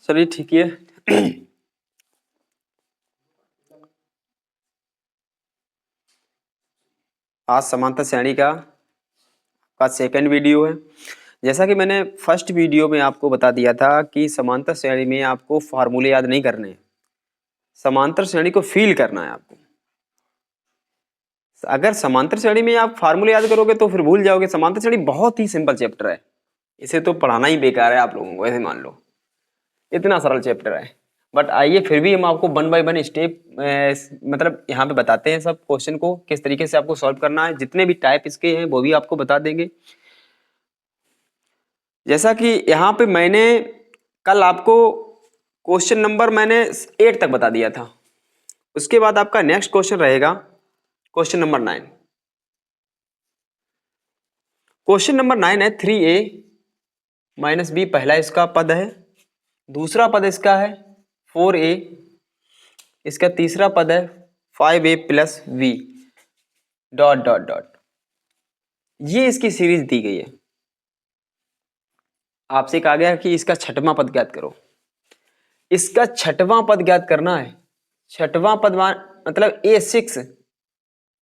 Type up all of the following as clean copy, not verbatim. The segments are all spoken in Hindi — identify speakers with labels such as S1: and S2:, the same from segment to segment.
S1: चलिए ठीक है। आज समांतर श्रेणी का सेकंड वीडियो है। जैसा कि मैंने फर्स्ट वीडियो में आपको बता दिया था कि समांतर श्रेणी में आपको फार्मूले याद नहीं करने हैं, समांतर श्रेणी को फील करना है आपको। अगर समांतर श्रेणी में आप फार्मूले याद करोगे तो फिर भूल जाओगे। समांतर श्रेणी बहुत ही सिंपल चैप्टर है, इसे तो पढ़ाना ही बेकार है आप लोगों को, ऐसे मान लो। इतना सरल चैप्टर है, बट आइए फिर भी हम आपको वन बाय वन स्टेप मतलब यहाँ पे बताते हैं सब क्वेश्चन को किस तरीके से आपको सॉल्व करना है। जितने भी टाइप इसके हैं वो भी आपको बता देंगे। जैसा कि यहाँ पे मैंने कल आपको क्वेश्चन नंबर मैंने 8 तक बता दिया था। उसके बाद आपका नेक्स्ट क्वेश्चन रहेगा क्वेश्चन नंबर 9। क्वेश्चन नंबर 9 है 3a माइनस बी, पहला इसका पद है। दूसरा पद इसका है 4a, इसका तीसरा पद है 5a plus v dot dot dot. ये इसकी सीरीज दी गई है। आपसे कहा गया कि इसका छठवां पद ज्ञात करो। इसका छठवां पद ज्ञात करना है। छठवां पद मतलब a6।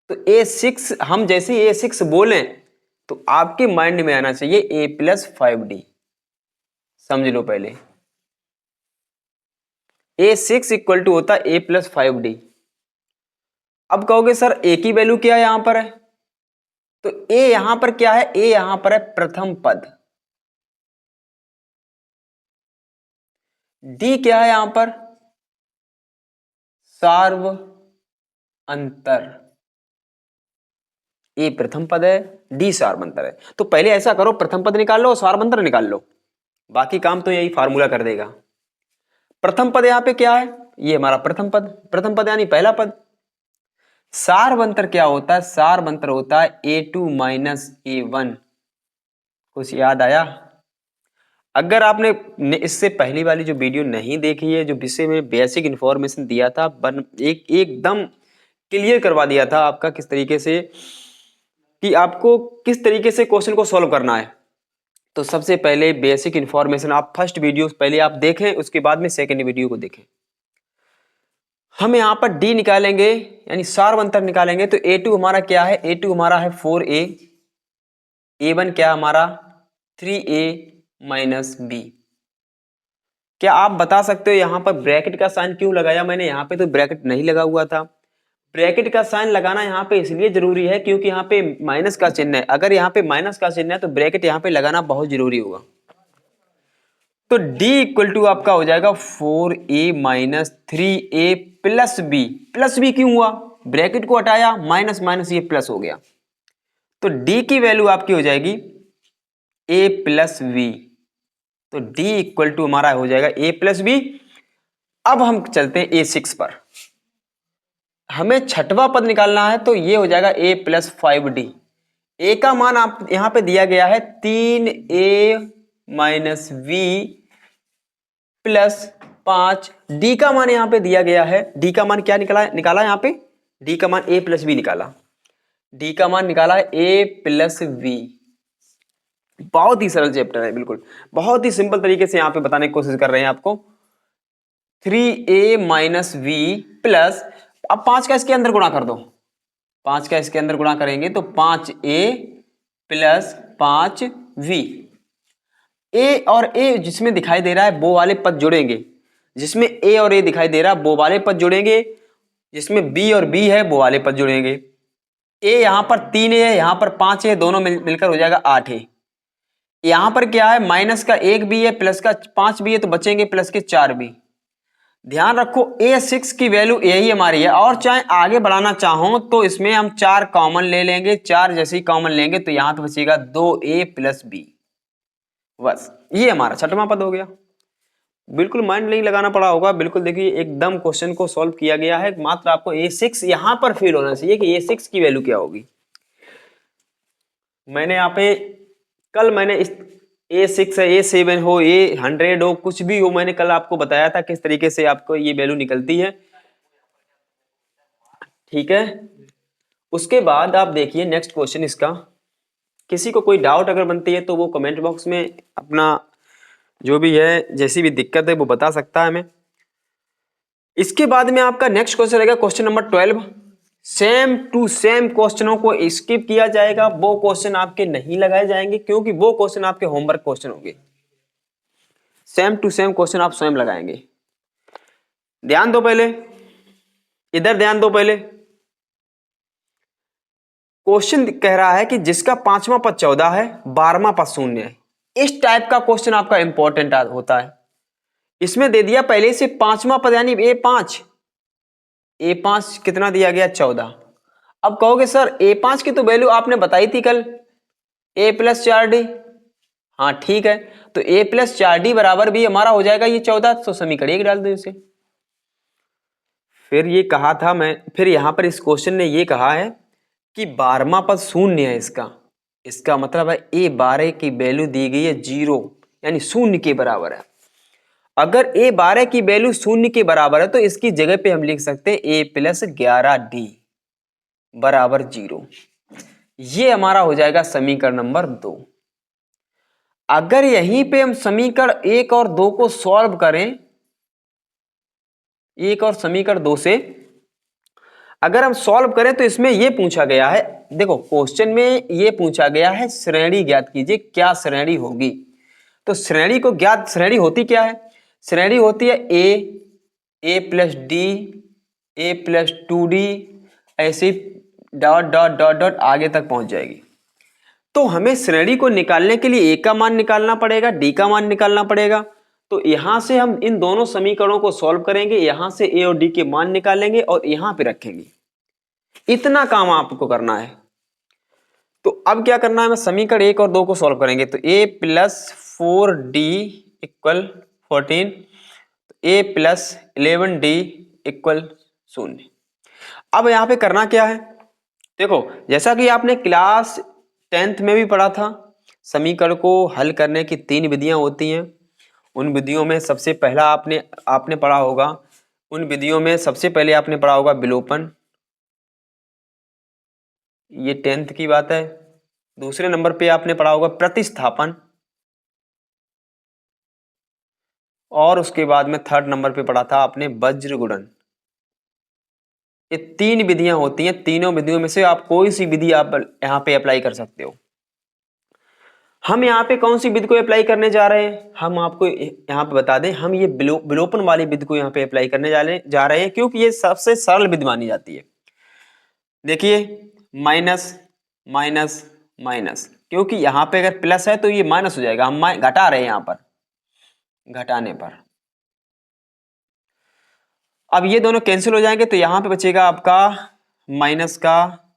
S1: तो a6 हम जैसे a6 बोलें तो आपके माइंड में आना चाहिए a प्लस 5d। समझ लो पहले, a6 इक्वल टू होता है a प्लस 5d। अब कहोगे सर a की वैल्यू क्या है यहां पर है, तो a यहां पर क्या है, a यहां पर है प्रथम पद। d क्या है यहां पर, सार्व अंतर। a प्रथम पद है, d सार्वंतर है। तो पहले ऐसा करो, प्रथम पद निकाल लो और सार्वंतर निकाल लो, बाकी काम तो यही फार्मूला कर देगा। प्रथम पद यहां पे क्या है, ये हमारा प्रथम पद, प्रथम पद यानी पहला पद। सार्वंतर क्या होता है, सार्वंतर होता है a2 माइनस a1। कुछ याद आया? अगर आपने इससे पहली वाली जो वीडियो नहीं देखी है, जो विषय में बेसिक इंफॉर्मेशन दिया था, एकदम क्लियर करवा दिया था आपका किस तरीके से कि आपको किस तरीके से क्वेश्चन को सॉल्व करना है। तो सबसे पहले बेसिक इंफॉर्मेशन आप फर्स्ट वीडियो पहले आप देखें, उसके बाद में सेकंड वीडियो को देखें। हम यहाँ पर डी निकालेंगे यानी सार्वंतर निकालेंगे। तो a2 हमारा क्या है, a2 हमारा है 4a, a1 क्या हमारा 3a माइनस b। क्या आप बता सकते हो यहाँ पर ब्रैकेट का साइन क्यों लगाया मैंने? यहाँ पे तो ब्रैकेट नहीं लगा हुआ था। ब्रैकेट का साइन लगाना यहाँ पे इसलिए जरूरी है क्योंकि यहाँ पे माइनस का चिन्ह है। अगर यहाँ पे माइनस का चिन्ह है तो ब्रैकेट यहाँ पे लगाना बहुत जरूरी होगा। तो d इक्वल टू आपका हो जाएगा 4a minus 3a plus b। Plus b क्यों हुआ, ब्रैकेट को हटाया, माइनस माइनस ये प्लस हो गया। तो d की वैल्यू आपकी हो जाएगी a प्लस v। तो d इक्वल टू हमारा हो जाएगा a प्लस b। अब हम चलते हैं a6 पर। हमें छठवां पद निकालना है, तो ये हो जाएगा a प्लस 5d। a का मान आप यहां पे दिया गया है 3a minus v plus 5। d का मान यहां पे दिया गया है, d का मान क्या निकाला यहां पे, d का मान a प्लस v निकाला। d का मान निकाला है a प्लस v। बहुत ही सरल चैप्टर है, बिल्कुल बहुत ही सिंपल तरीके से यहां पे बताने की कोशिश कर रहे हैं आपको। 3a माइनस v प्लस, अब 5 का इसके अंदर गुणा कर दो, 5 का इसके अंदर गुणा करेंगे तो 5a प्लस 5v। a और a जिसमें दिखाई दे रहा है वो वाले पद जुड़ेंगे, जिसमें a और a दिखाई दे रहा है वो वाले पद जुड़ेंगे, जिसमें b और b है वो वाले पद जुड़ेंगे। a यहां पर 3a है, यहां पर 5 है, दोनों मिलकर हो जाएगा 8 है। यहां पर क्या है, माइनस का 1 b है, प्लस का 5 b है, तो बचेंगे प्लस के 4 b। ध्यान रखो a6 की वैल्यू यही हमारी है, और चाहे आगे बढ़ाना चाहो तो इसमें हम 4 कॉमन ले लेंगे। 4 जैसे ही कॉमन लेंगे तो यहां पे बचेगा 2a प्लस b। बस ये हमारा छठवां पद हो गया। बिल्कुल माइंड नहीं लगाना पड़ा होगा, बिल्कुल देखिए एकदम क्वेश्चन को सॉल्व किया गया है। मात्र आपको a6 यहां पर फील होना चाहिए कि a6 की वैल्यू क्या होगी। मैंने यहाँ पे कल मैंने इस a6 है, a7 हो, a100 हो, कुछ भी हो, मैंने कल आपको बताया था किस तरीके से आपको ये वैल्यू निकलती है। ठीक है, उसके बाद आप देखिए नेक्स्ट क्वेश्चन इसका। किसी को कोई डाउट अगर बनती है तो वो कमेंट बॉक्स में अपना जो भी है, जैसी भी दिक्कत है वो बता सकता है हमें। इसके बाद में आपका नेक्स्ट क्वेश्चन रहेगा question number 12। Same to same क्वेश्चनों को स्किप किया जाएगा, वो क्वेश्चन आपके नहीं लगाए जाएंगे क्योंकि वो क्वेश्चन आपके होमवर्क क्वेश्चन होंगे। सेम टू सेम क्वेश्चन आप स्वयं लगाएंगे। ध्यान दो पहले, इधर ध्यान दो पहले। क्वेश्चन कह रहा है कि जिसका 5वां पद 14 है, 12वां पद 0 है। इस टाइप का क्वेश्चन आपका इंपॉर्टेंट होता है। इसमें दे दिया पहले से 5वां पद यानी A5, A5 कितना दिया गया 14। अब कहोगे सर A5 की तो वैल्यू आपने बताई थी कल, A + 4D। हाँ ठीक है, तो A + 4D बराबर भी हमारा हो जाएगा ये 14, तो समीकरण 1 डाल दो इसे। फिर ये कहा था मैं, फिर यहां पर इस क्वेश्चन ने ये कहा है कि 12वां पद 0 है। इसका मतलब है A12 की वैल्यू दी गई है 0 यानी 0 के बराबर है। अगर A12 की वैल्यू 0 के बराबर है तो इसकी जगह पे हम लिख सकते हैं A + 11D बराबर 0। ये हमारा हो जाएगा समीकरण नंबर 2। अगर यहीं पे हम समीकरण 1 और 2 को सॉल्व करें, 1 और समीकरण 2 से अगर हम सॉल्व करें तो इसमें यह पूछा गया है, देखो क्वेश्चन में यह पूछा गया है श्रेणी ज्ञात कीजिए, क्या श्रेणी होगी। तो श्रेणी को ज्ञात, श्रेणी होती क्या है, श्रेणी होती है A + D, A + 2D, ऐसे डॉट डॉट डॉट डॉट आगे तक पहुंच जाएगी। तो हमें श्रेणी को निकालने के लिए A का मान निकालना पड़ेगा, D का मान निकालना पड़ेगा। तो यहां से हम इन दोनों समीकरणों को सॉल्व करेंगे, यहां से A और D के मान निकालेंगे और यहां पे रखेंगे। इतना काम आपको करना है। तो अब क्या करना है, मैं समीकरण 1 और 2 को सॉल्व करेंगे। तो A + 4D = 14, A + 11D = 0। अब यहां पे करना क्या है, देखो जैसा कि आपने क्लास 10th में भी पढ़ा था, समीकरण को हल करने की 3 विधियां होती हैं। उन विधियों में सबसे पहला आपने पढ़ा होगा, उन विधियों में सबसे पहले आपने पढ़ा होगा विलोपन, ये 10th की बात है। दूसरे नंबर पे आपने पढ़ा होगा प्रतिस्थापन, और उसके बाद में 3rd नंबर पे पढ़ा था आपने वज्र गुणन। ये 3 विधियां होती हैं, तीनों विधियों में से आप कोई सी विधि आप यहाँ पे अप्लाई कर सकते हो। हम यहाँ पे कौन सी विधि को अप्लाई करने जा रहे हैं, हम आपको यहाँ पे बता दें, हम ये विलोपन वाली विधि को यहाँ पे अप्लाई करने जा रहे हैं क्योंकि ये सबसे सरल विधि मानी जाती है। देखिए माइनस माइनस माइनस, क्योंकि यहाँ पे अगर प्लस है तो ये माइनस हो जाएगा, हम घटा रहे हैं यहाँ पर, घटाने पर। अब ये दोनों कैंसिल हो जाएंगे तो यहाँ पे बचेगा आपका माइनस का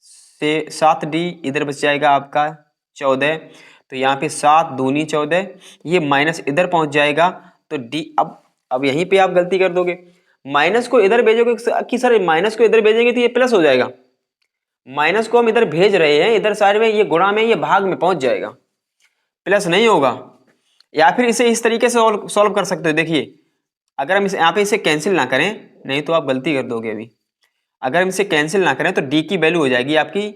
S1: से 7D, इधर बच जाएगा आपका 14। तो यहाँ पे 7 दूनी 14, ये माइनस इधर पहुंच जाएगा तो D। अब यहीं पे आप गलती कर दोगे, माइनस को इधर भेजोगे कि सर माइनस को इधर भेजेंगे तो ये प्लस हो जाएगा। माइनस को हम इधर भेज रहे हैं, इधर साइड में ये गुणा में, ये भाग में पहुंच जाएगा, प्लस नहीं होगा। या फिर इसे इस तरीके से सॉल्व कर सकते हो। देखिए अगर हम यहाँ पे इसे कैंसिल ना करें, नहीं तो आप गलती कर दोगे अभी, अगर हम इसे कैंसिल ना करें तो D की वैल्यू हो जाएगी आपकी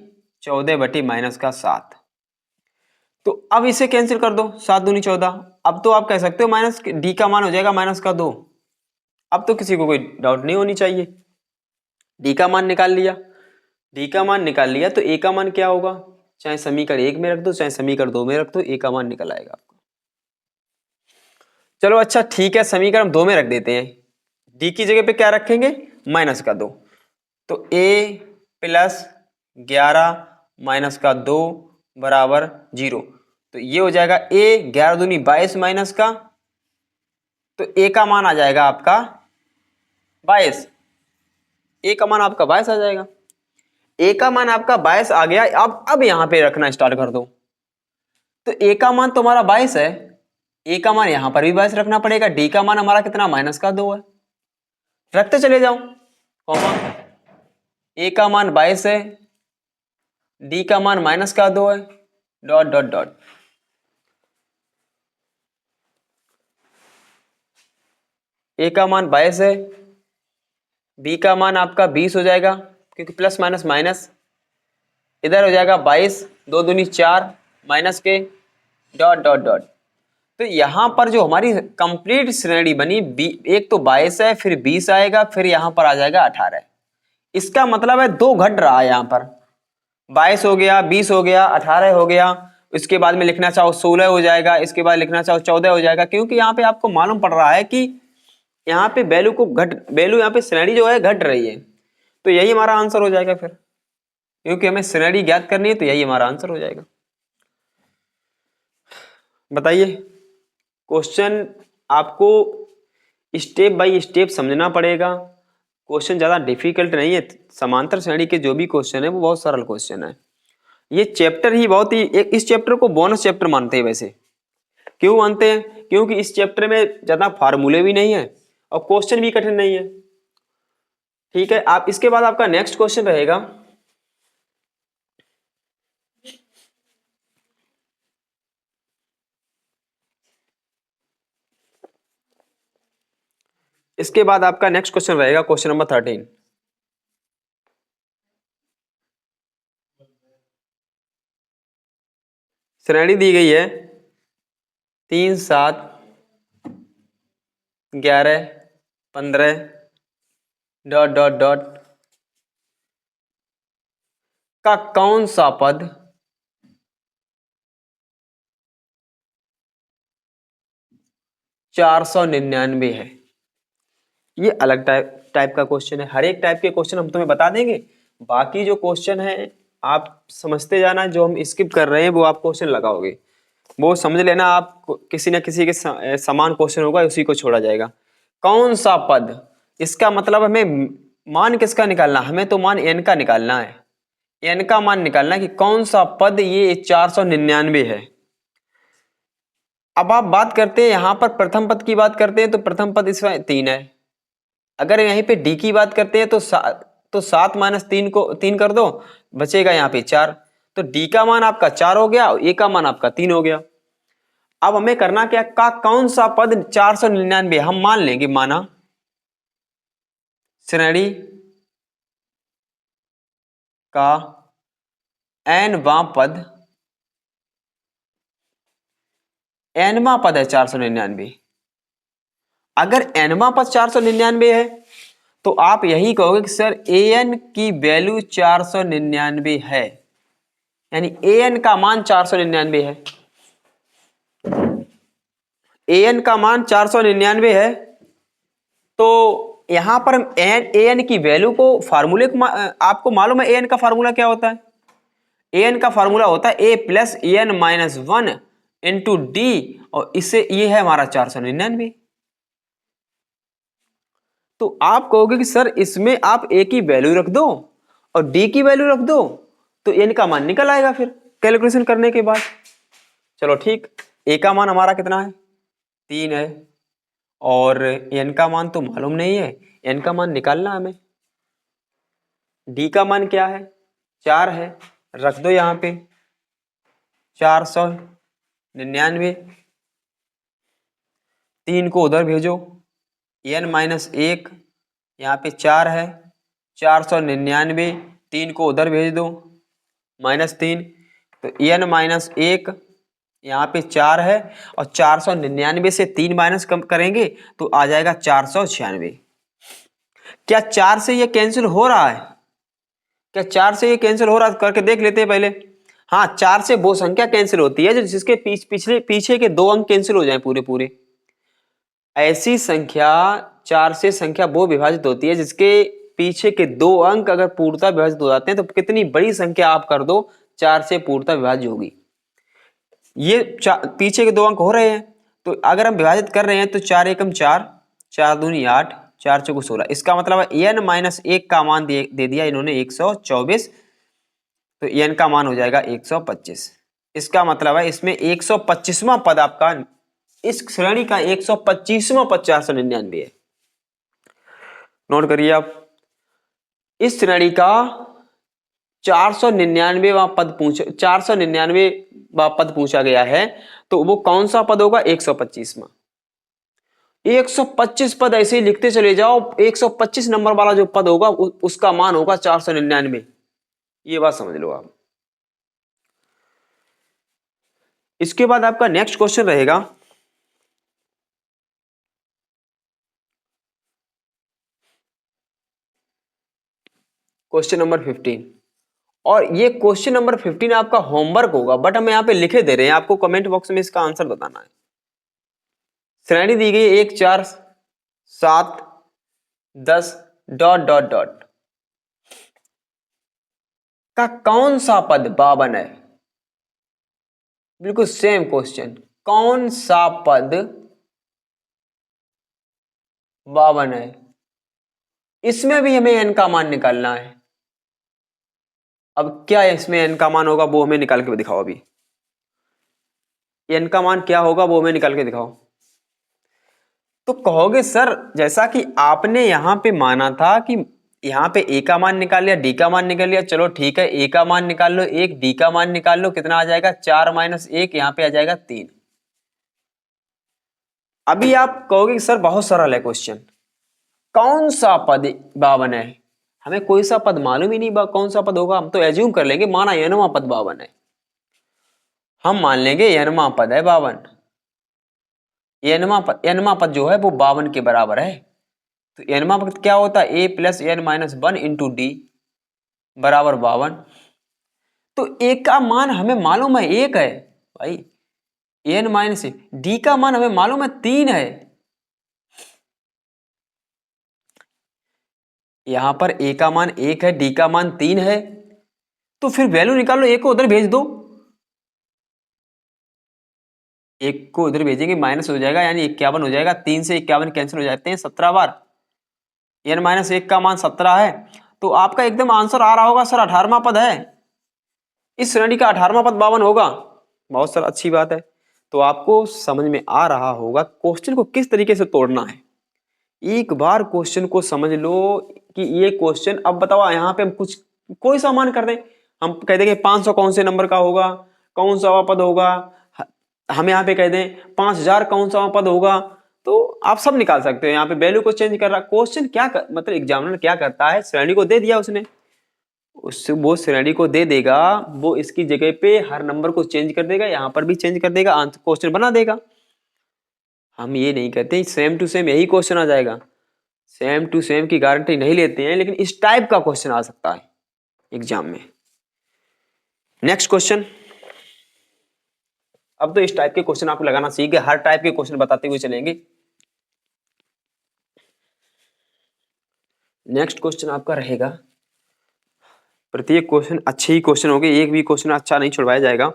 S1: 14/-7। तो अब इसे कैंसिल कर दो, 7 दूनी 14। अब तो आप कह सकते हो माइनस D का मान हो जाएगा -2। अब तो किसी को कोई डाउट नहीं होनी चाहिए, D का मान निकाल लिया। D का मान निकाल लिया तो A का मान क्या होगा, चाहे समीकरण 1 में रख दो चाहे समीकरण 2 में रख दो, A का मान निकल आएगा आपको। चलो अच्छा ठीक है, समीकरण 2 में रख देते हैं, D की जगह पे क्या रखेंगे, -2। तो A + 11 - 2 बराबर 0। तो ये हो जाएगा A 11 दूनी 22 माइनस का, तो A का मान आ जाएगा आपका 22। A का मान आपका 22 आ जाएगा। A का मान आपका 22 आ गया। अब यहां पे रखना स्टार्ट कर दो। तो A का मान तो हमारा 22 है, A का मान यहां पर भी 22 रखना पड़ेगा। D का मान हमारा कितना, -2 है, रखते चले जाओ कॉमा। A का मान 22 है, D का मान -2 है, डॉट डॉट डॉट। A का मान 22 है, B का मान आपका 20 हो जाएगा क्योंकि प्लस माइनस माइनस, इधर हो जाएगा 22, 2 दूनी 4 माइनस के, डॉट डॉट डॉट। तो यहाँ पर जो हमारी कंप्लीट श्रेणी बनी, एक तो 22 है, फिर 20 आएगा, फिर यहाँ पर आ जाएगा 18। इसका मतलब है 2 घट रहा है यहाँ पर, 22 हो गया, 20 हो गया, 18 हो गया। इसके बाद में लिखना चाहो 16 हो जाएगा, इसके बाद लिखना चाहो 14 हो जाएगा, क्योंकि यहाँ पे आपको मालूम पड़ रहा है कि यहाँ पे वैल्यू यहाँ पे श्रेणी जो है घट रही है। तो यही हमारा आंसर हो जाएगा फिर, क्योंकि हमें श्रेणी ज्ञात करनी है, तो यही हमारा आंसर हो जाएगा। बताइए, क्वेश्चन आपको स्टेप बाय स्टेप समझना पड़ेगा। क्वेश्चन ज्यादा डिफिकल्ट नहीं है, समांतर श्रेणी के जो भी क्वेश्चन है वो बहुत सरल क्वेश्चन है। ये चैप्टर ही बहुत ही, इस चैप्टर को बोनस चैप्टर मानते हैं। वैसे क्यों मानते हैं? क्योंकि इस चैप्टर में ज्यादा फार्मूले भी नहीं है और क्वेश्चन भी कठिन नहीं है। ठीक है, आप इसके बाद आपका नेक्स्ट क्वेश्चन रहेगा, इसके बाद आपका नेक्स्ट क्वेश्चन रहेगा क्वेश्चन नंबर 13। श्रेणी दी गई है 3, 7, 11, 15 डॉट डॉट डॉट का कौन सा पद 499 है। ये अलग टाइप का क्वेश्चन है। हर एक टाइप के क्वेश्चन हम तुम्हें बता देंगे। बाकी जो क्वेश्चन है आप समझते जाना, जो हम स्किप कर रहे हैं वो आप क्वेश्चन लगाओगे, वो समझ लेना। आप किसी न किसी के समान क्वेश्चन होगा, उसी को छोड़ा जाएगा। कौन सा पद, इसका मतलब हमें मान किसका निकालना, हमें तो मान n का निकालना है। n का मान निकालना कि कौन सा पद ये 499 है। अब आप बात करते हैं यहां पर प्रथम पद की बात करते हैं, तो प्रथम पद इसमें 3 है। अगर यहीं पे डी की बात करते हैं तो 7 माइनस 3 को 3 कर दो, बचेगा यहाँ पे 4। तो डी का मान आपका 4 हो गया और ए का मान आपका 3 हो गया। अब हमें करना क्या, का कौन सा पद 499, हम मान लेंगे, माना श्रेणी का nवां पद, nवां पद है 499। अगर nवां पद 499 है तो आप यही कहोगे कि सर an की वैल्यू 499 है, यानी an का मान 499 है। an का मान 499 है, तो यहां पर an की वैल्यू को फार्मूले को आपको मालूम है an का फार्मूला क्या होता है? an का फार्मूला होता है a plus an minus 1 into D, और इससे ये है हमारा 499। तो आप कहोगे कि सर इसमें आप a की वैल्यू रख दो और d की वैल्यू रख दो, तो n का मान निकल आएगा फिर कैलकुलेशन करने के बाद। चलो ठीक, a का मान हमारा कितना है, 3 है, और n का मान तो मालूम नहीं है, n का मान निकालना हमें। d का मान क्या है, 4 है, रख दो यहाँ पे 499, 3 को उधर भेजो, n माइनस 1 यहाँ पे 4 है, 499, 3 को उधर भेज दो माइनस 3, तो n माइनस 1 यहाँ पे 4 है, और 499 से 3 माइनस कम करेंगे तो आ जाएगा 496। क्या 4 से ये कैंसिल हो रहा है? क्या 4 से ये कैंसिल हो रहा है? करके देख लेते हैं पहले। हाँ, 4 से वो संख्या कैंसिल होती है जिसके पीछे के 2 अंक कैंसिल हो जाए पूरे पूरे। ऐसी संख्या 4 से संख्या वो विभाजित होती है जिसके पीछे के 2 अंक अगर पूर्णतः विभाजित हो जाते हैं, तो कितनी बड़ी संख्या आप कर दो 4 से पूर्णतः विभाज्य होगी। ये पीछे के 2 अंक हो रहे हैं, तो अगर हम विभाजित कर रहे हैं तो 4 एकम 4, 4 दूनी 8, 4 चौको 16। इसका मतलब है n माइनस 1 का मान दे दिया इन्होंने 124, तो n का मान हो जाएगा 125। इसका मतलब है इसमें 125वां पद आपका, इस श्रेणी का 125वां पद 499 है। नोट करिए आप, इस श्रेणी का 499वां पद पूछा गया है, तो वो कौन सा पद होगा, 125वां। 125 पद ऐसे ही लिखते चले जाओ, 125 नंबर वाला जो पद होगा उसका मान होगा 499। ये बात समझ लो आप। इसके बाद आपका नेक्स्ट क्वेश्चन रहेगा क्वेश्चन नंबर 15। और ये क्वेश्चन नंबर 15 आपका होमवर्क होगा, बट हम यहाँ पे लिखे दे रहे हैं, आपको कमेंट बॉक्स में इसका आंसर बताना है। श्रेणी दी गई 1 4 7 10 डॉट डॉट डॉट का कौन सा पद 52 है? बिल्कुल सेम क्वेश्चन, कौन सा पद 52 है? इसमें भी हमें n का मान निकालना है। अब क्या इसमें n का मान होगा वो हमें निकाल के दिखाओ। अभी n का मान क्या होगा वो हमें निकाल के दिखाओ। तो कहोगे सर जैसा कि आपने यहां पे माना था कि यहाँ पे a का मान निकाल लिया, d का मान निकाल लिया, चलो ठीक है, a का मान निकाल लो 1, d का मान निकाल लो, कितना आ जाएगा 4 - 1, यहाँ पे आ जाएगा 3। अभी आप कहोगे कि सर बहुत सरल है क्वेश्चन, कौन सा पद 52 है? हमें कोई सा पद मालूम ही नहीं कौन सा पद होगा, हम तो एज्यूम कर लेंगे, माना n वां पद 52 है, हम मान लेंगे n वां पद है 52। n वां पद जो है वो 52 के बराबर है। तो n वां पद क्या होता है? a + n - 1 इंटू डी बराबर 52। तो a का मान हमें मालूम है 1 है भाई, n - d का मान हमें मालूम है 3 है। यहां पर a का मान 1 है, d का मान 3 है, तो फिर वैल्यू निकालो, a को उधर भेज दो। एक को उधर भेजेंगे माइनस हो जाएगा, यानी 51 हो जाएगा। 3 से 51 कैंसिल हो जाते हैं 17 बार। n - 1 का मान 17 है, तो आपका एकदम आंसर आ रहा होगा सर 18वां पद है, इस श्रेणी का 18वां पद 52 होगा। बहुत सर अच्छी बात है। तो आपको समझ में आ रहा होगा क्वेश्चन को किस तरीके से तोड़ना है। एक बार क्वेश्चन को समझ लो कि ये क्वेश्चन, अब बताओ यहाँ पे हम कुछ कोई सा मान कर दें, हम कह देंगे 500 कौन से नंबर का होगा, कौन सा पद होगा, हम यहाँ पे कह दें 5000 कौन सा पद होगा, तो आप सब निकाल सकते हो। यहाँ पे वैल्यू को चेंज कर रहा क्वेश्चन मतलब एग्जामिनर क्या करता है, श्रेणी को दे दिया उसने, वो श्रेणी को दे देगा, वो इसकी जगह पे हर नंबर को चेंज कर देगा, यहाँ पर भी चेंज कर देगा, आंसर क्वेश्चन बना देगा। हम ये नहीं कहते सेम टू सेम यही क्वेश्चन आ जाएगा, सेम टू सेम की गारंटी नहीं लेते हैं, लेकिन इस टाइप का क्वेश्चन आ सकता है एग्जाम में। Next question. अब तो इस टाइप के क्वेश्चन आपको लगाना सीख गए, हर टाइप के क्वेश्चन बताते हुए चलेंगे। नेक्स्ट क्वेश्चन आपका रहेगा, प्रत्येक क्वेश्चन अच्छे ही क्वेश्चन होंगे, एक भी क्वेश्चन अच्छा नहीं छुड़वाया जाएगा।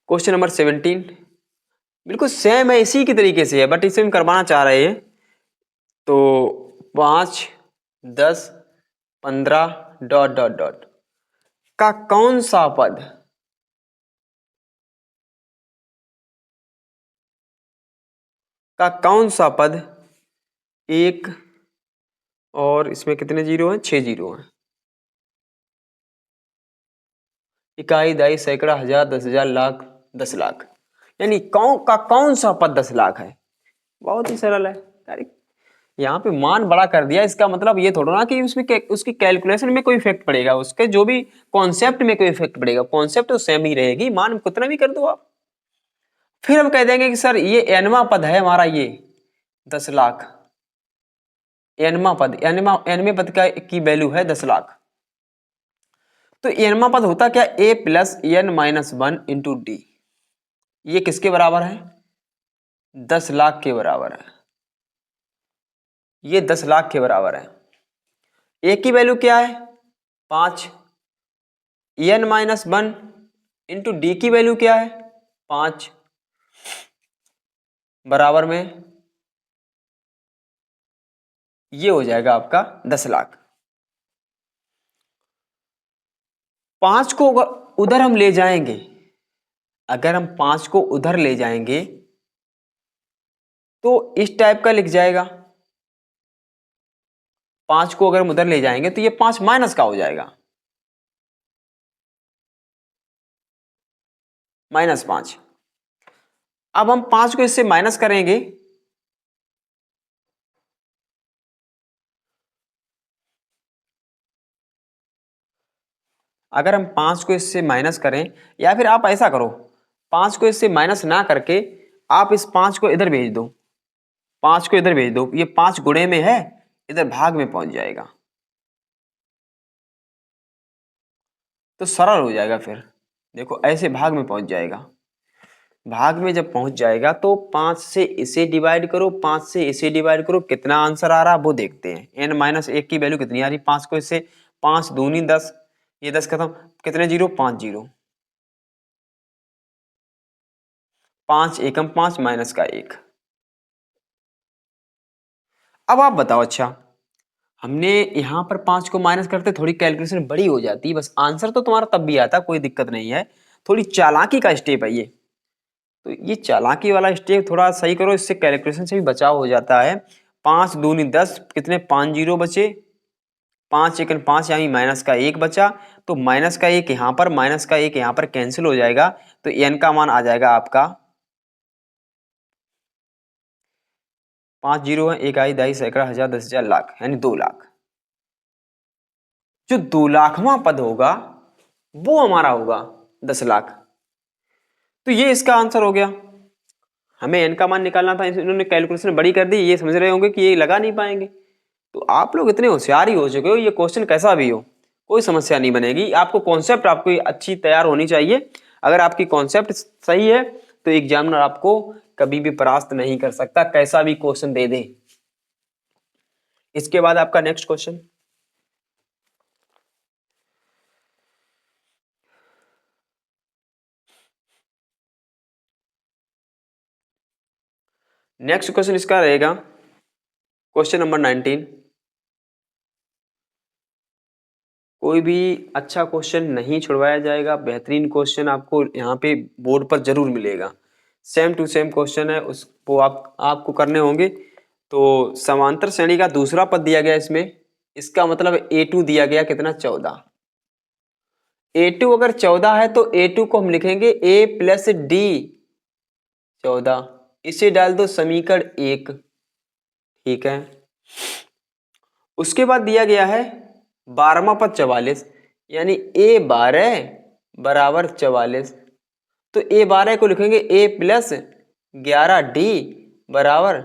S1: क्वेश्चन नंबर 17 बिल्कुल सेम है, इसी की तरीके से है, बट इसे हम करवाना चाह रहे हैं। तो 5 10 15 डॉट डॉट डॉट का कौन सा पद एक, और इसमें कितने जीरो हैं? 6 जीरो हैं। इकाई, दहाई, सैकड़ा, हजार, 10,000, लाख, 10 लाख, यानी कौन सा पद 10 लाख है? बहुत ही सरल है यार, यहाँ पे मान बड़ा कर दिया, इसका मतलब ये थोड़ा ना कि उसमें उसकी कैलकुलेशन में कोई इफेक्ट पड़ेगा, उसके जो भी कॉन्सेप्ट में कोई इफेक्ट पड़ेगा, कॉन्सेप्ट तो सेम ही रहेगी, मान कितना भी कर दो आप। फिर हम कह देंगे कि सर ये एनवा पद है हमारा, ये 10 लाख एनवा पद, एनवे पद की वैल्यू है 10 लाख। तो एनवा पद होता क्या? a + n - 1 into d. ये किसके बराबर है? 10 लाख के बराबर है, ये 10 लाख के बराबर है। a की वैल्यू क्या है? 5, n - 1 इंटू डी की वैल्यू क्या है? 5, बराबर में ये हो जाएगा आपका 10 लाख। 5 को उधर हम ले जाएंगे, अगर हम 5 को उधर ले जाएंगे तो इस टाइप का लिख जाएगा। 5 को अगर हम उधर ले जाएंगे तो ये 5 माइनस का हो जाएगा, -5। अब हम 5 को इससे माइनस करेंगे, अगर हम 5 को इससे माइनस करें, या फिर आप ऐसा करो 5 को इससे माइनस ना करके आप इस 5 को इधर भेज दो, 5 को इधर भेज दो, ये 5 गुणे में है, इधर भाग में पहुंच जाएगा तो सरल हो जाएगा। फिर देखो ऐसे भाग में पहुंच जाएगा। भाग में जब पहुंच जाएगा तो 5 से इसे डिवाइड करो, 5 से इसे डिवाइड करो, कितना आंसर आ रहा है वो देखते हैं। n-1 की वैल्यू कितनी आ रही, 5 को इससे, 5 दूनी 10, ये 10 खत्म, कितने जीरो, 5 जीरो, 5 एकम 5 माइनस का 1। अब आप बताओ, अच्छा हमने यहाँ पर 5 को माइनस करते थोड़ी कैलकुलेशन बड़ी हो जाती, बस आंसर तो तुम्हारा तब भी आता, कोई दिक्कत नहीं है। थोड़ी चालाकी का स्टेप है ये, तो ये चालाकी वाला स्टेप थोड़ा सही करो, इससे कैलकुलेशन से भी बचाव हो जाता है। 5 दूनी 10, कितने, 5 जीरो बचे, 5 एकन 5 यानी माइनस का 1 बचा, तो माइनस का 1 यहाँ पर, माइनस का 1 यहाँ पर कैंसिल हो जाएगा, तो n का मान आ जाएगा आपका 5 जीरो है, 1 आई, 10 सैकड़ा, 1000, 10,000, लाख, यानी 2 लाख। जो 2 लाखवां पद होगा वो हमारा होगा 10 लाख। तो ये इसका आंसर हो गया। हमें n का मान निकालना था, इन्होंने कैलकुलेशन बड़ी कर दी, ये समझ रहे होंगे कि ये लगा नहीं पाएंगे। तो आप लोग इतने होशियार ही हो चुके हो, ये क्वेश्चन कैसा भी हो कोई समस्या नहीं बनेगी। आपको कॉन्सेप्ट आपको अच्छी तैयार होनी चाहिए। अगर आपकी कॉन्सेप्ट सही है तो एग्जामिनर आपको कभी भी परास्त नहीं कर सकता, कैसा भी क्वेश्चन दे दे। इसके बाद आपका नेक्स्ट क्वेश्चन, नेक्स्ट क्वेश्चन इसका रहेगा क्वेश्चन नंबर 19। कोई भी अच्छा क्वेश्चन नहीं छुड़वाया जाएगा, बेहतरीन क्वेश्चन आपको यहाँ पे बोर्ड पर जरूर मिलेगा। सेम टू सेम क्वेश्चन है, उसको आपको करने होंगे। तो समांतर श्रेणी का दूसरा पद दिया गया इसमें, इसका मतलब a2 दिया गया कितना, 14। a2 अगर 14 है तो a2 को हम लिखेंगे a प्लस डी 14, इसे डाल दो समीकरण 1, ठीक है। उसके बाद दिया गया है 12वां पद 44, यानी a12 बराबर 44, तो a12 को लिखेंगे a प्लस 11d बराबर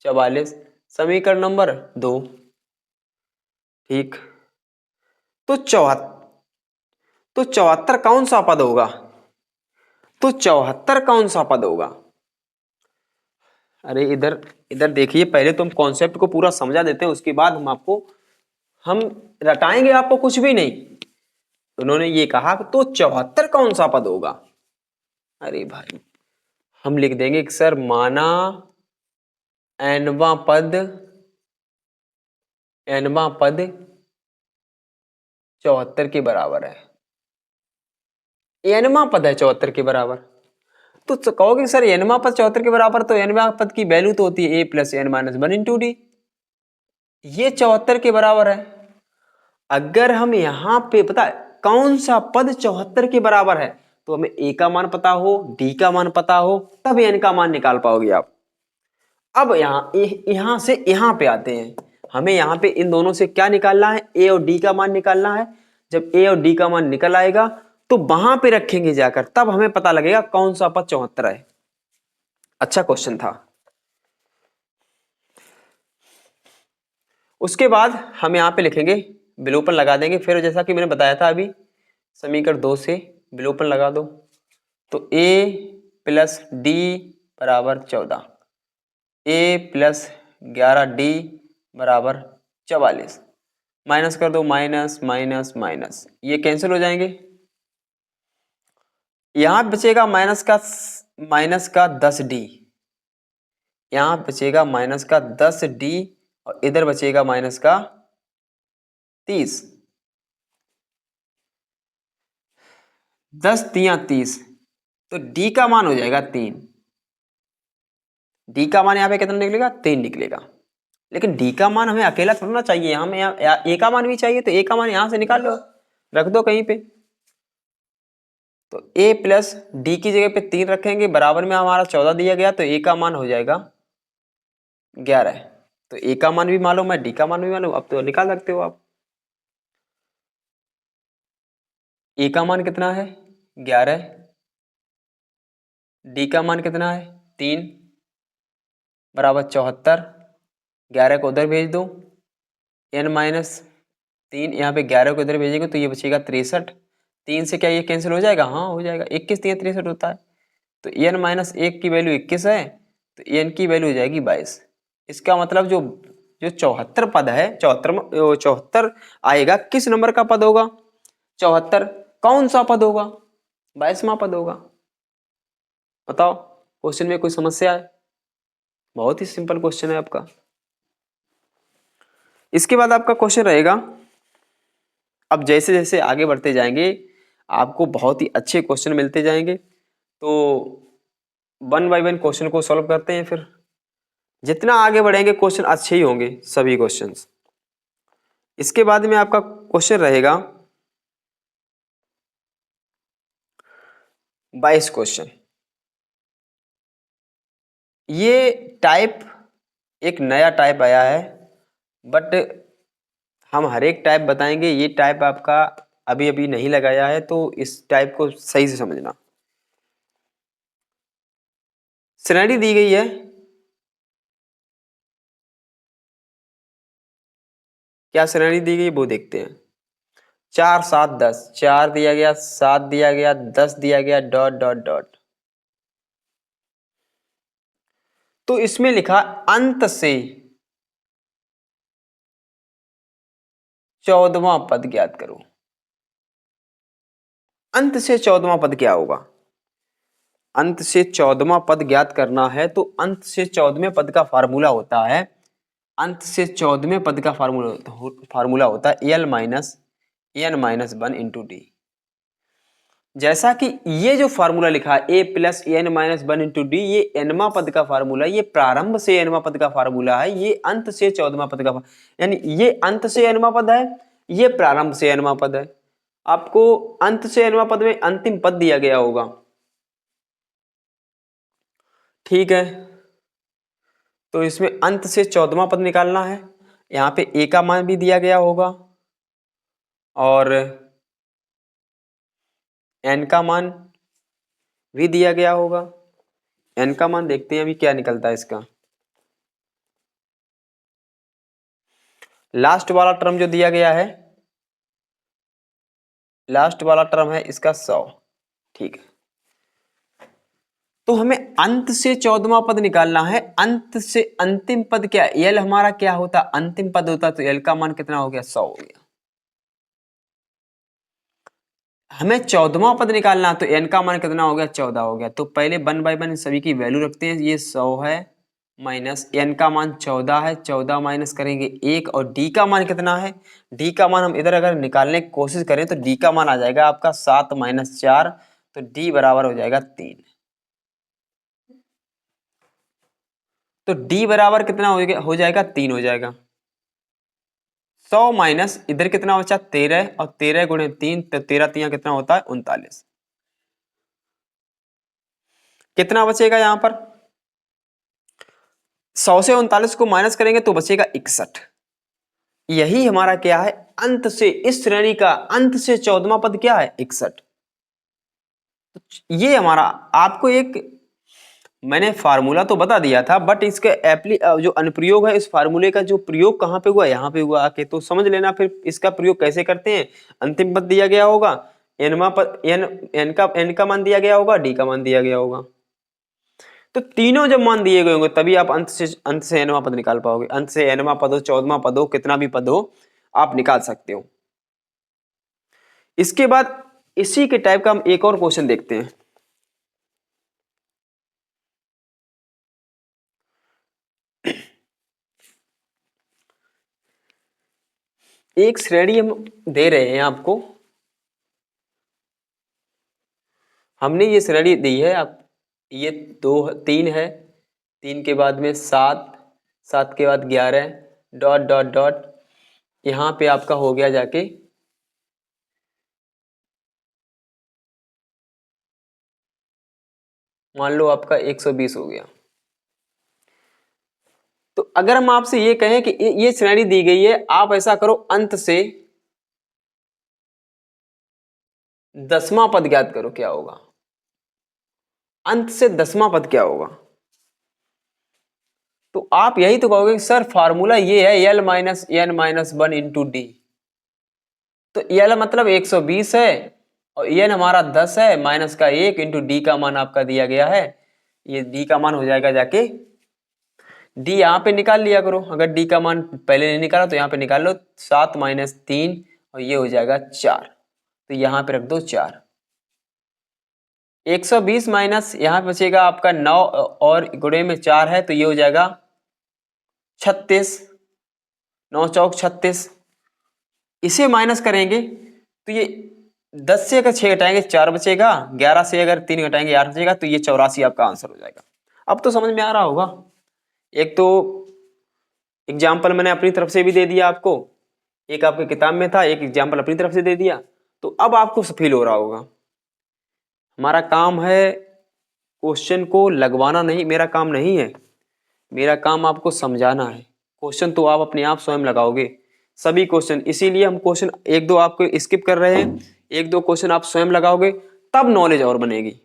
S1: 44, समीकरण नंबर 2, ठीक। तो 74 कौन सा पद होगा, तो 74 कौन सा पद होगा। अरे इधर इधर देखिए, पहले तो हम कॉन्सेप्ट को पूरा समझा देते हैं, उसके बाद हम रटाएंगे आपको कुछ भी नहीं। उन्होंने ये कहा तो 74 कौन सा पद होगा। अरे भाई हम लिख देंगे कि सर माना एनवा पद 74 के बराबर है, एनवा पद है 74 के बराबर। तो कहोगे सर एनवा पद 74 के बराबर, तो एनवा पद की वैल्यू तो होती है a plus n minus 1 into d, ये 74 के बराबर है। अगर हम यहाँ पे पता कौन सा पद 74 के बराबर है, तो हमें a का मान पता हो, d का मान पता हो, तब n का मान निकाल पाओगे आप। अब यहाँ से यहाँ पे आते हैं, हमें यहाँ पे इन दोनों से क्या निकालना है, a और d का मान निकालना है। जब a और d का मान निकल आएगा तो वहां पे रखेंगे जाकर, तब हमें पता लगेगा कौन सा पद 74 है। अच्छा क्वेश्चन था। उसके बाद हम यहाँ पे लिखेंगे, विलोपन लगा देंगे, फिर जैसा कि मैंने बताया था अभी, समीकरण 2 से विलोपन लगा दो, तो a प्लस डी बराबर 14, a प्लस 11d बराबर 44, माइनस कर दो, माइनस माइनस माइनस, ये कैंसिल हो जाएंगे। यहां बचेगा माइनस का 10d, यहां बचेगा माइनस का 10d, और इधर बचेगा माइनस का 30, 10 तिया 30, तो d का मान हो जाएगा 3। d का मान यहाँ पे कितना निकलेगा, 3 निकलेगा। लेकिन d का मान हमें अकेला थोड़ा ना चाहिए, हमें a का मान भी चाहिए, तो a का मान यहां से निकाल लो, रख दो कहीं पे। तो a प्लस डी की जगह पे 3 रखेंगे, बराबर में हमारा 14 दिया गया, तो a का मान हो जाएगा 11। तो a का मान भी मालूम है, d का मान भी मालूम, अब तो निकाल सकते हो आप। a का मान कितना है 11, d का मान कितना है 3 बराबर 74, 11 को उधर भेज दो, n माइनस 3, यहाँ पे 11 को इधर भेजेंगे तो ये बचेगा 63। 3 से क्या ये कैंसिल हो जाएगा? हाँ हो जाएगा। 21 3 63 होता है। तो n माइनस 1 की वैल्यू 21 है, तो n की वैल्यू हो जाएगी 22। इसका मतलब जो जो 74 पद है, 74 आएगा, किस नंबर का पद होगा? 74। कौन सा पद होगा? 22वां पद होगा। बताओ, क्वेश्चन में कोई समस्या है? बहुत ही सिंपल क्वेश्चन है आपका। इसके बाद आपका क्वेश्चन रहेगा, अब जैसे जैसे आगे बढ़ते जाएंगे आपको बहुत ही अच्छे क्वेश्चन मिलते जाएंगे, तो वन बाय वन क्वेश्चन को सॉल्व करते हैं। फिर जितना आगे बढ़ेंगे क्वेश्चन अच्छे ही होंगे सभी क्वेश्चंस। इसके बाद में आपका क्वेश्चन रहेगा 22 क्वेश्चन। ये टाइप एक नया टाइप आया है, बट हम हर एक टाइप बताएंगे। ये टाइप आपका अभी अभी नहीं लगाया है, तो इस टाइप को सही से समझना। श्रेणी दी गई है, क्या श्रेणी दी गई वो देखते हैं। 4 7 10, 4 दिया गया, 7 दिया गया, 10 दिया गया, डॉट डॉट डॉट। तो इसमें लिखा अंत से 14वां पद ज्ञात करो। अंत से 14वां पद क्या होगा? अंत से 14वां पद ज्ञात करना है तो अंत से 14वें पद का फार्मूला होता है, अंत से 14वें पद का फार्मूला होता है L minus N minus 1 into d. जैसा कि ये जो फार्मूला लिखा है a plus n minus 1 into d, ये एनवा पद का फार्मूला, ये प्रारंभ से एनवा पद का फार्मूला है, ये अंत से 14वां पद का, यानी ये अंत से एनवा पद है, ये प्रारंभ से एनवा पद है। आपको अंत से एनवा पद में अंतिम पद दिया गया होगा, ठीक है। तो इसमें अंत से 14वां पद निकालना है। यहाँ पे ए का मान भी दिया गया होगा और एन का मान भी दिया गया होगा। एन का मान देखते हैं अभी क्या निकलता है इसका। लास्ट वाला टर्म जो दिया गया है, लास्ट वाला टर्म है इसका 100, ठीक है। तो हमें अंत से 14वां पद निकालना है। अंत से अंतिम पद क्या, एल हमारा क्या होता, अंतिम पद होता, तो एल का मान कितना हो गया? 100 हो गया। हमें 14वां पद निकालना, तो एन का मान कितना हो गया? 14 हो गया। तो पहले वन बाय वन सभी की वैल्यू रखते हैं। ये 100 है माइनस एन का मान 14 है, 14 माइनस करेंगे 1, और डी का मान कितना है? डी का मान हम इधर अगर निकालने की कोशिश करें तो डी का मान आ जाएगा आपका 7 माइनस 4, तो डी बराबर हो जाएगा 3। तो डी बराबर कितना हो जाएगा? 3 हो जाएगा। 100 माइनस इधर कितना बचा? 13, और 13 गुणे 3, तो 13 3 कितना होता है? 39। कितना बचेगा यहाँ पर? 100 से 39 को माइनस करेंगे तो बचेगा 61। यही हमारा क्या है? अंत से, इस श्रेणी का अंत से 14वां पद क्या है? 61। ये हमारा, आपको एक मैंने फार्मूला तो बता दिया था, बट इसके जो अनुप्रयोग है, इस फार्मूले का जो प्रयोग कहाँ पे हुआ? यहाँ पे हुआ आके। तो समझ लेना फिर इसका प्रयोग कैसे करते हैं। अंतिम पद दिया गया होगा, एनवा पद, एन का मान दिया गया होगा, डी का मान दिया गया होगा। तो तीनों जब मान दिए गए होंगे तभी आप अंत से एनवा पद निकाल पाओगे। अंत से एनवा पद हो, 14वां पद हो, कितना भी पद हो, आप निकाल सकते हो। इसके बाद इसी के टाइप का हम एक और क्वेश्चन देखते हैं। एक श्रेणी हम दे रहे हैं आपको, हमने ये श्रेणी दी है आप, ये 2 3 है, 3 के बाद में 7, 7 के बाद 11, डॉट डॉट डॉट, यहाँ पे आपका हो गया जाके मान लो आपका 120 हो गया। तो अगर हम आपसे ये कहें कि ये श्रेणी दी गई है, आप ऐसा करो, अंत से 10वां पद ज्ञात करो, क्या होगा? अंत से 10वां पद क्या होगा? तो आप यही तो कहोगे सर फार्मूला ये है L minus N minus one into D. तो एल मतलब 120 है और एन हमारा 10 है, माइनस का 1 इंटू डी का मान आपका दिया गया है। ये डी का मान हो जाएगा जाके, डी यहाँ पे निकाल लिया करो, अगर डी का मान पहले नहीं निकाला तो यहाँ पे निकाल लो, 7 माइनस 3 और ये हो जाएगा 4, तो यहाँ पे रख दो 4। 120 माइनस यहाँ पे बचेगा आपका 9 और गुणे में 4 है तो ये हो जाएगा 36, 9 चौक 36। इसे माइनस करेंगे तो ये 10 से अगर 6 घटाएंगे 4 बचेगा, 11 से अगर 3 घटाएंगे 8 बचेगा, तो ये 84 आपका आंसर हो जाएगा। अब तो समझ में आ रहा होगा। एक तो एग्जाम्पल मैंने अपनी तरफ से भी दे दिया आपको, एक आपके किताब में था, एक एग्जाम्पल अपनी तरफ से दे दिया, तो अब आपको फील हो रहा होगा। हमारा काम है क्वेश्चन को लगवाना नहीं, मेरा काम नहीं है, मेरा काम आपको समझाना है। क्वेश्चन तो आप अपने आप स्वयं लगाओगे सभी क्वेश्चन, इसीलिए हम क्वेश्चन एक दो आपको स्किप कर रहे हैं, एक दो क्वेश्चन आप स्वयं लगाओगे तब नॉलेज और बनेगी।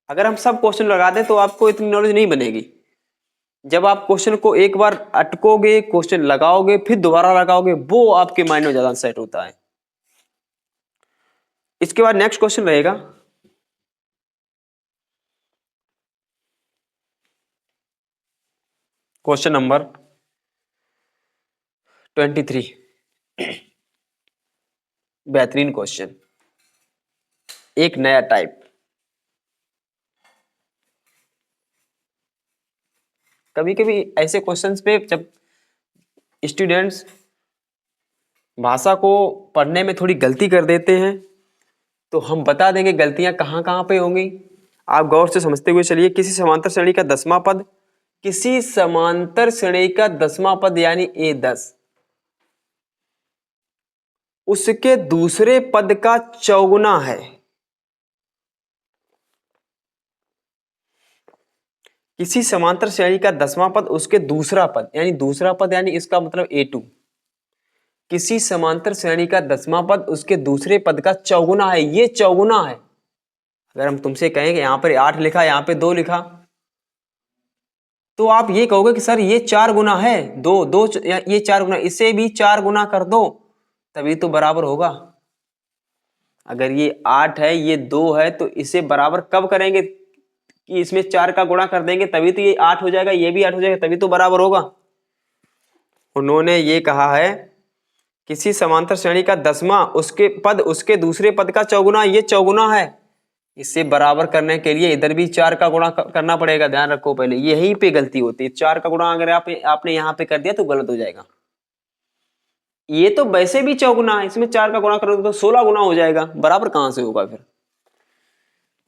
S1: अगर हम सब क्वेश्चन लगा दें तो आपको इतनी नॉलेज नहीं बनेगी। जब आप क्वेश्चन को एक बार अटकोगे, क्वेश्चन लगाओगे, फिर दोबारा लगाओगे, वो आपके माइंड में ज्यादा सेट होता है। इसके बाद नेक्स्ट क्वेश्चन रहेगा क्वेश्चन नंबर 23। बेहतरीन क्वेश्चन, एक नया टाइप। कभी कभी ऐसे क्वेश्चंस पे जब स्टूडेंट्स भाषा को पढ़ने में थोड़ी गलती कर देते हैं तो हम बता देंगे गलतियां कहाँ कहाँ पे होंगी। आप गौर से समझते हुए चलिए। किसी समांतर श्रेणी का 10वां पद, किसी समांतर श्रेणी का 10वां पद यानी A10 उसके दूसरे पद का चौगुना है। किसी समांतर श्रेणी का 10वां पद उसके दूसरा पद यानी इसका मतलब A2। किसी समांतर श्रेणी का 10वां पद उसके दूसरे पद का चौगुना है, ये चौगुना है। अगर हम तुमसे कहें कि यहां पर 8 लिखा, यहां पे 2 लिखा, तो आप ये कहोगे कि सर ये 4 गुना है, दो ये 4 गुना, इसे भी 4 गुना कर दो तभी तो बराबर होगा। अगर ये 8 है, ये 2 है, तो इसे बराबर कब करेंगे कि इसमें 4 का गुणा कर देंगे तभी तो ये 8 हो जाएगा, ये भी 8 हो जाएगा, तभी तो बराबर होगा। उन्होंने ये कहा है किसी समांतर श्रेणी का 10वां उसके पद उसके दूसरे पद का चौगुना, ये चौगुना है। इससे बराबर करने के लिए इधर भी 4 का गुणा करना पड़ेगा। ध्यान रखो, पहले यहीं पे गलती होती है। 4 का गुणा अगर आपने यहाँ पे कर दिया तो गलत हो जाएगा। ये तो वैसे भी चौगुना है, इसमें 4 का गुणा करोगे तो 16 गुना हो जाएगा, बराबर कहां से होगा फिर।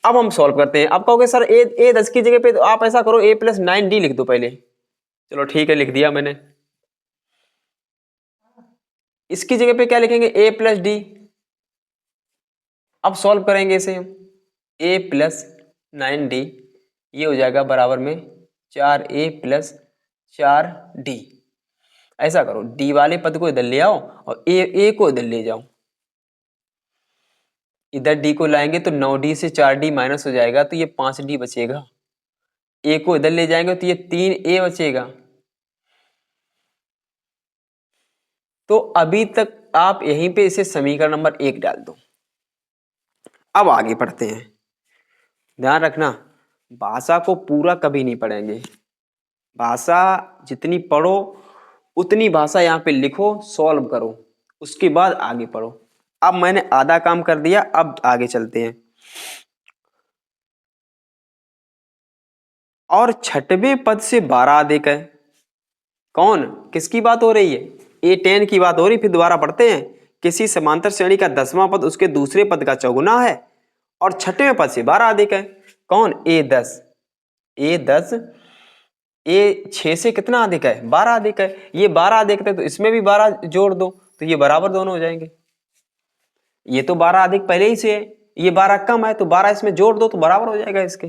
S1: अब हम सॉल्व करते हैं। अब कहोगे सर ए 10 की जगह पे तो आप ऐसा करो A+9D लिख दो पहले। चलो ठीक है, लिख दिया मैंने। इसकी जगह पे क्या लिखेंगे A+D। अब सॉल्व करेंगे इसे हम, A+9D ये हो जाएगा बराबर में 4A+4D। ऐसा करो, D वाले पद को इधर ले आओ और A को इधर ले जाओ। इधर D को लाएंगे तो 9D से 4D माइनस हो जाएगा तो ये 5D बचेगा। A को इधर ले जाएंगे तो ये 3A बचेगा। तो अभी तक आप यहीं पे इसे समीकरण नंबर 1 डाल दो। अब आगे पढ़ते हैं। ध्यान रखना, भाषा को पूरा कभी नहीं पढ़ेंगे। भाषा जितनी पढ़ो उतनी भाषा यहाँ पे लिखो, सॉल्व करो, उसके बाद आगे पढ़ो। अब मैंने आधा काम कर दिया, अब आगे चलते हैं। और छठवें पद से 12 अधिक है। कौन, किसकी बात हो रही है? A10 की बात हो रही। फिर दोबारा पढ़ते हैं। किसी समांतर श्रेणी का 10वां पद उसके दूसरे पद का चौगुना है और छठवें पद से 12 अधिक है। कौन? A10। A6 से कितना अधिक है? 12 अधिक है। ये 12 अधिक है तो इसमें भी 12 जोड़ दो तो ये बराबर दोनों हो जाएंगे। ये तो 12 अधिक पहले ही से है, ये 12 कम है तो 12 इसमें जोड़ दो तो बराबर हो जाएगा, इसके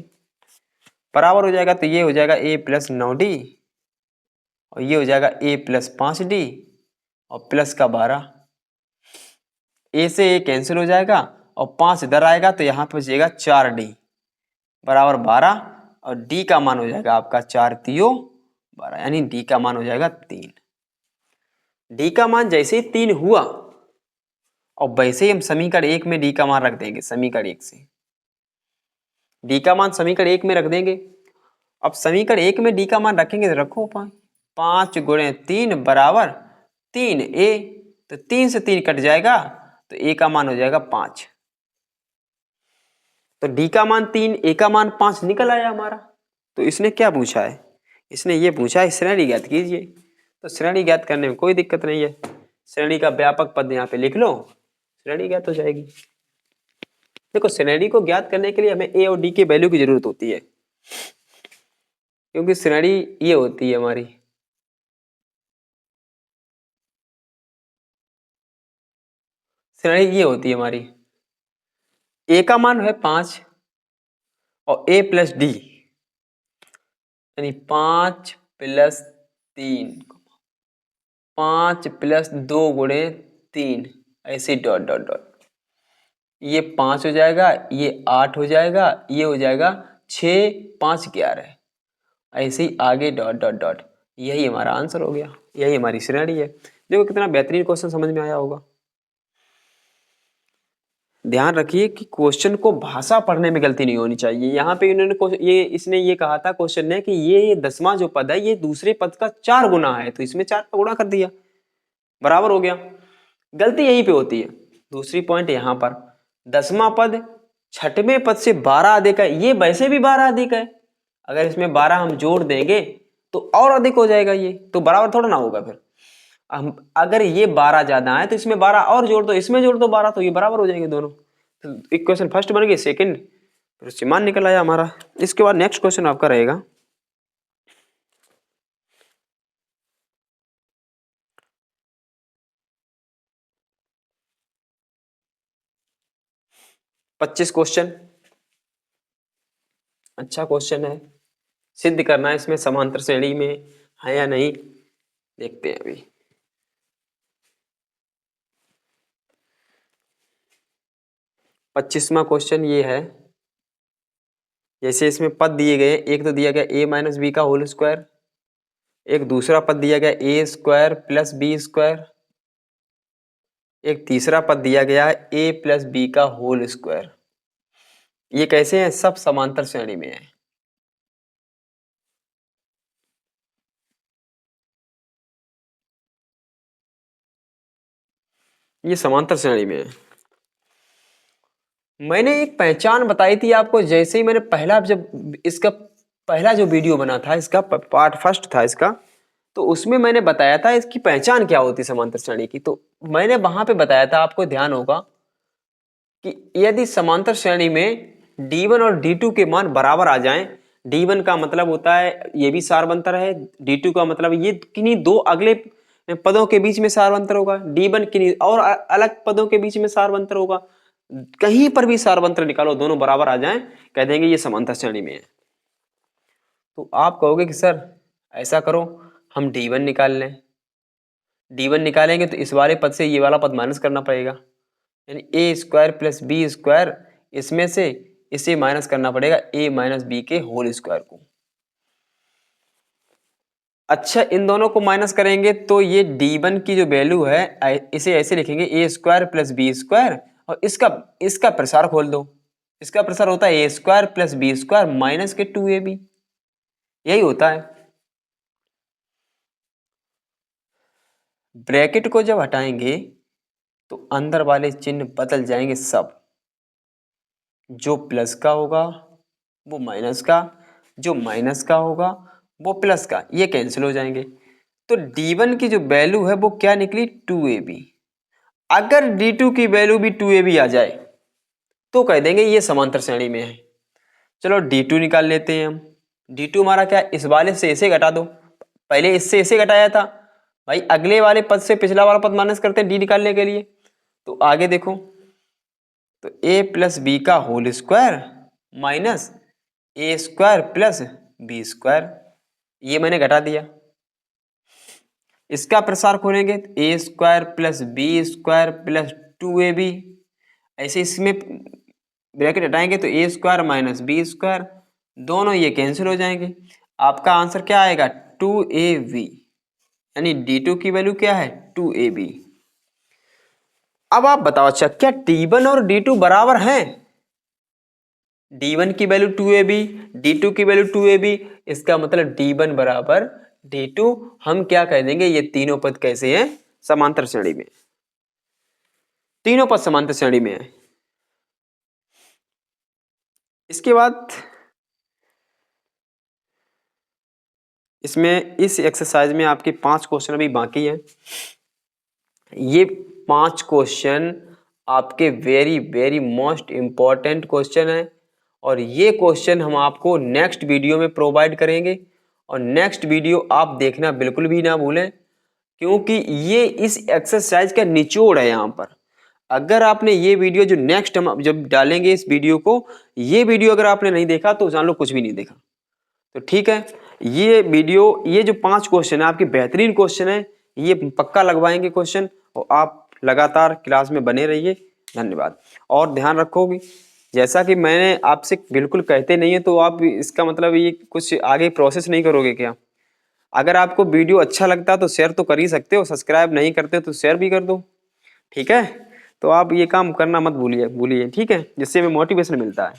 S1: बराबर हो जाएगा। तो ये हो जाएगा A+9D और ये हो जाएगा A+5D और प्लस का 12। A से A कैंसिल हो जाएगा और 5 इधर आएगा तो यहाँ पे बचेगा 4D बराबर 12 और D का मान हो जाएगा आपका 4 तियो 12, यानी डी का मान हो जाएगा 3। डी का मान जैसे ही 3 हुआ और वैसे ही हम समीकरण 1 में डी का मान रख देंगे। समीकरण 1 से डी का मान समीकरण 1 में रख देंगे। अब समीकरण 1 में डी का मान रखेंगे तो रखो 5, 5 गुणे 3 बराबर 3a, तो 3 से 3 कट जाएगा तो a का मान हो जाएगा 5। तो डी का मान 3, a का मान 5 निकल आया हमारा। तो इसने क्या पूछा है? इसने ये पूछा है श्रेणी ज्ञात कीजिए। तो श्रेणी ज्ञात करने में कोई दिक्कत नहीं है, श्रेणी का व्यापक पद यहाँ पे लिख लो, श्रेणी ज्ञात हो जाएगी। देखो श्रेणी को ज्ञात करने के लिए हमें a और d की वैल्यू की जरूरत होती है, क्योंकि श्रेणी ये होती है हमारी, श्रेणी ये होती है हमारी, a का मान है 5 और a प्लस डी, यानी 5 प्लस 3, 5 प्लस 2 गुणे 3, ऐसे डॉट डॉट डॉट, ये 5 हो जाएगा, ये 8 हो जाएगा, ये हो जाएगा 6, 5, 11, ऐसे ही आगे डॉट डॉट डॉट। यही हमारा आंसर हो गया, यही हमारी श्रेणी है। देखो कितना बेहतरीन क्वेश्चन समझ में आया होगा। ध्यान रखिए कि क्वेश्चन को भाषा पढ़ने में गलती नहीं होनी चाहिए। यहाँ पे इन्होंने इसने ये कहा था क्वेश्चन ने कि ये 10वां जो पद है ये दूसरे पद का 4 गुना है, तो इसमें 4 का गुणा कर दिया, बराबर हो गया। गलती यहीं पे होती है। दूसरी पॉइंट यहाँ पर 10वां पद 6वें पद से 12 अधिक है, ये वैसे भी 12 अधिक है, अगर इसमें 12 हम जोड़ देंगे तो और अधिक हो जाएगा, ये तो बराबर थोड़ा ना होगा। फिर हम अगर ये 12 ज्यादा है तो इसमें 12 और जोड़ दो, इसमें जोड़ दो 12, तो ये बराबर हो जाएंगे दोनों। तो इक्वेशन फर्स्ट बन गई, सेकंड फिर उससे मान निकल आया हमारा। इसके बाद नेक्स्ट क्वेश्चन आपका रहेगा 25 क्वेश्चन। अच्छा क्वेश्चन है, सिद्ध करना है इसमें समांतर श्रेणी में है या नहीं, देखते हैं अभी। 25वां क्वेश्चन ये है, जैसे इसमें पद दिए गए, एक तो दिया गया a माइनस बी का होल स्क्वायर, एक दूसरा पद दिया गया a square plus B square, एक तीसरा पद दिया गया है a प्लस बी का होल स्क्वायर। ये कैसे हैं? सब समांतर श्रेणी में है। ये समांतर श्रेणी में है। मैंने एक पहचान बताई थी आपको, जैसे ही मैंने जब इसका पहला जो वीडियो बना था, इसका पार्ट फर्स्ट था इसका, तो उसमें मैंने बताया था इसकी पहचान क्या होती है समांतर श्रेणी की। तो मैंने वहां पे बताया था, आपको ध्यान होगा कि यदि समांतर श्रेणी में D1 और D2 के मान बराबर आ जाएं, D1 का मतलब होता है ये भी सारवंतर है, D2 का मतलब ये किन्हीं दो अगले पदों के बीच में सारवंतर होगा, D1 किन्हीं और अलग पदों के बीच में सारवंतर होगा। कहीं पर भी सारवंतर निकालो, दोनों बराबर आ जाएं, कह देंगे ये समांतर श्रेणी में है। तो आप कहोगे कि सर ऐसा करो, हम D1 निकाल लें। D1 निकालेंगे तो इस वाले पद से ये वाला पद माइनस करना पड़ेगा, यानी a square plus B square, इसमें से इसे माइनस करना पड़ेगा a माइनस बी के होल स्क्वायर को। अच्छा, इन दोनों को माइनस करेंगे तो ये D1 की जो वैल्यू है इसे ऐसे लिखेंगे a square plus B square, और इसका प्रसार खोल दो, इसका प्रसार होता है a square plus B square minus के 2ab, यही होता है। ब्रैकेट को जब हटाएंगे तो अंदर वाले चिन्ह बदल जाएंगे सब, जो प्लस का होगा वो माइनस का, जो माइनस का होगा वो प्लस का, ये कैंसिल हो जाएंगे। तो D1 की जो वैल्यू है वो क्या निकली? 2ab। अगर D2 की वैल्यू भी 2ab आ जाए तो कह देंगे ये समांतर श्रेणी में है। चलो D2 निकाल लेते हैं हम। D2 हमारा क्या, इस वाले से इसे घटा दो, पहले इससे इसे घटाया था भाई, अगले वाले पद से पिछला वाला पद माइनस करते हैं D निकालने के लिए। तो आगे देखो, तो a प्लस बी का whole square minus a square plus B square, ये मैंने घटा दिया। इसका प्रसार खोलेंगे, a square plus B square plus 2ab, ऐसे इसमें ब्रैकेट हटाएंगे तो a square minus B square, दोनों ये कैंसिल हो जाएंगे। आपका आंसर क्या आएगा? 2ab, यानी d2 की वैल्यू क्या है 2ab। अब आप बताओ अच्छा क्या d1 और d2 बराबर हैं? d1 की वैल्यू 2ab, d2 की वैल्यू 2ab, इसका मतलब d1 बराबर d2। हम क्या कह देंगे, ये तीनों पद कैसे हैं, समांतर श्रेणी में, तीनों पद समांतर श्रेणी में है। इसके बाद इसमें इस एक्सरसाइज में आपके 5 क्वेश्चन अभी बाकी हैं। ये 5 क्वेश्चन आपके very very most important question है, और ये क्वेश्चन हम आपको नेक्स्ट वीडियो में प्रोवाइड करेंगे। और नेक्स्ट वीडियो आप देखना बिल्कुल भी ना भूलें, क्योंकि ये इस एक्सरसाइज का निचोड़ है यहाँ पर। अगर आपने ये वीडियो जो नेक्स्ट हम जब डालेंगे इस वीडियो को, ये वीडियो अगर आपने नहीं देखा तो जान लो कुछ भी नहीं देखा। तो ठीक है, ये वीडियो, ये जो 5 क्वेश्चन है आपके बेहतरीन क्वेश्चन है, ये पक्का लगवाएंगे क्वेश्चन, और आप लगातार क्लास में बने रहिए। धन्यवाद। और ध्यान रखोगे, जैसा कि मैंने आपसे बिल्कुल कहते नहीं है तो आप इसका मतलब ये कुछ आगे प्रोसेस नहीं करोगे क्या? अगर आपको वीडियो अच्छा लगता है तो शेयर तो कर ही सकते हो, सब्सक्राइब नहीं करते तो शेयर भी कर दो, ठीक है? तो आप ये काम करना मत भूलिए, ठीक है, जिससे हमें मोटिवेशन मिलता है।